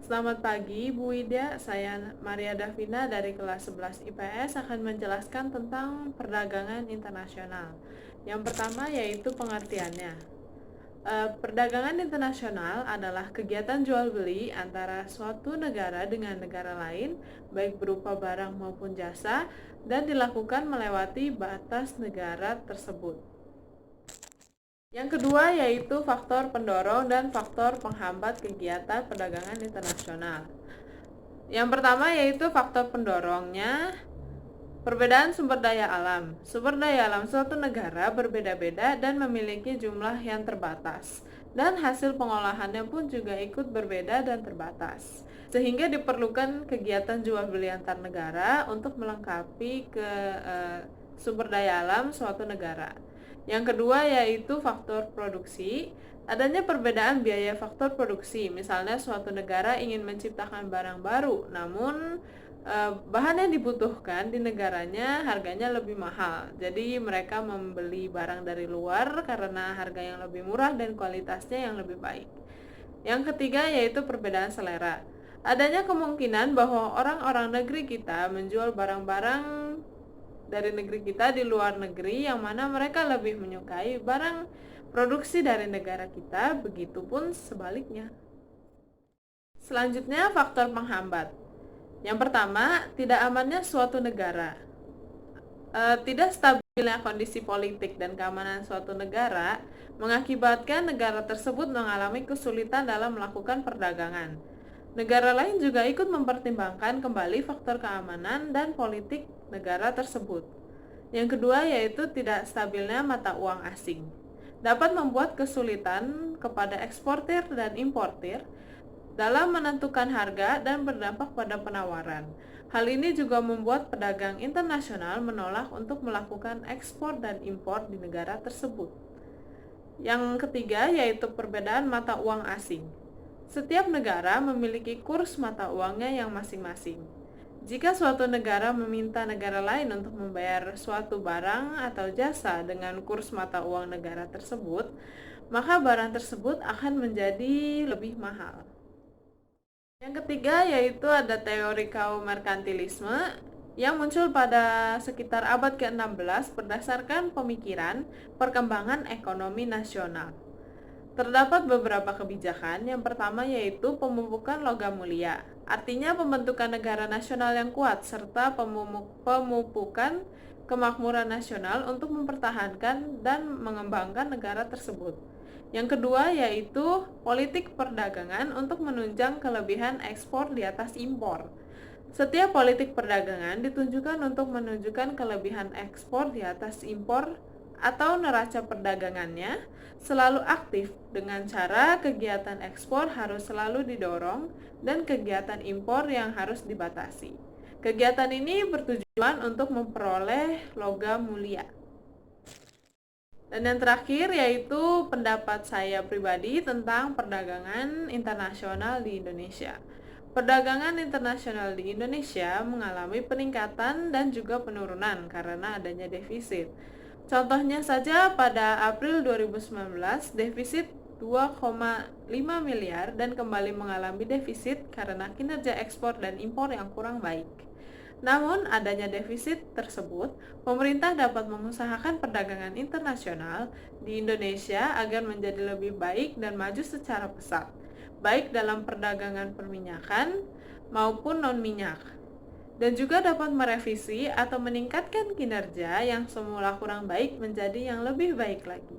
Selamat pagi, Bu Widya. Saya Maria Davina dari kelas 11 IPS akan menjelaskan tentang perdagangan internasional. Yang pertama yaitu pengertiannya. Perdagangan internasional adalah kegiatan jual beli antara suatu negara dengan negara lain, baik berupa barang maupun jasa, dan dilakukan melewati batas negara tersebut. Yang kedua yaitu faktor pendorong dan faktor penghambat kegiatan perdagangan internasional. Yang pertama yaitu faktor pendorongnya, perbedaan sumber daya alam. Sumber daya alam suatu negara berbeda-beda dan memiliki jumlah yang terbatas. Dan hasil pengolahannya pun juga ikut berbeda dan terbatas. Sehingga diperlukan kegiatan jual beli antar negara untuk melengkapi sumber daya alam suatu negara. Yang kedua yaitu faktor produksi. Adanya perbedaan biaya faktor produksi. Misalnya suatu negara ingin menciptakan barang baru, namun bahan yang dibutuhkan di negaranya harganya lebih mahal. Jadi mereka membeli barang dari luar karena harga yang lebih murah dan kualitasnya yang lebih baik. Yang ketiga yaitu perbedaan selera. Adanya kemungkinan bahwa orang-orang negeri kita menjual barang-barang dari negeri kita di luar negeri yang mana mereka lebih menyukai barang produksi dari negara kita, begitupun sebaliknya. Selanjutnya, faktor penghambat. Yang pertama, tidak amannya suatu negara. Tidak stabilnya kondisi politik dan keamanan suatu negara mengakibatkan negara tersebut mengalami kesulitan dalam melakukan perdagangan. Negara lain juga ikut mempertimbangkan kembali faktor keamanan dan politik negara tersebut. Yang kedua yaitu tidak stabilnya mata uang asing. Dapat membuat kesulitan kepada eksportir dan importir dalam menentukan harga dan berdampak pada penawaran. Hal ini juga membuat pedagang internasional menolak untuk melakukan ekspor dan impor di negara tersebut. Yang ketiga yaitu perbedaan mata uang asing. Setiap negara memiliki kurs mata uangnya yang masing-masing. Jika suatu negara meminta negara lain untuk membayar suatu barang atau jasa dengan kurs mata uang negara tersebut, maka barang tersebut akan menjadi lebih mahal. Yang ketiga yaitu ada teori kaum merkantilisme yang muncul pada sekitar abad ke-16 berdasarkan pemikiran perkembangan ekonomi nasional. Terdapat beberapa kebijakan. Yang pertama yaitu pemupukan logam mulia, artinya pembentukan negara nasional yang kuat serta pemupukan kemakmuran nasional untuk mempertahankan dan mengembangkan negara tersebut. Yang kedua yaitu politik perdagangan untuk menunjang kelebihan ekspor di atas impor. Setiap politik perdagangan ditunjukkan untuk menunjukkan kelebihan ekspor di atas impor atau neraca perdagangannya selalu aktif dengan cara kegiatan ekspor harus selalu didorong dan kegiatan impor yang harus dibatasi. Kegiatan ini bertujuan untuk memperoleh logam mulia. Dan yang terakhir yaitu pendapat saya pribadi tentang perdagangan internasional di Indonesia. Perdagangan internasional di Indonesia mengalami peningkatan dan juga penurunan karena adanya defisit. Contohnya saja pada April 2019 defisit 2,5 miliar dan kembali mengalami defisit karena kinerja ekspor dan impor yang kurang baik. Namun, adanya defisit tersebut, pemerintah dapat mengusahakan perdagangan internasional di Indonesia agar menjadi lebih baik dan maju secara pesat, baik dalam perdagangan perminyakan maupun non-minyak, dan juga dapat merevisi atau meningkatkan kinerja yang semula kurang baik menjadi yang lebih baik lagi.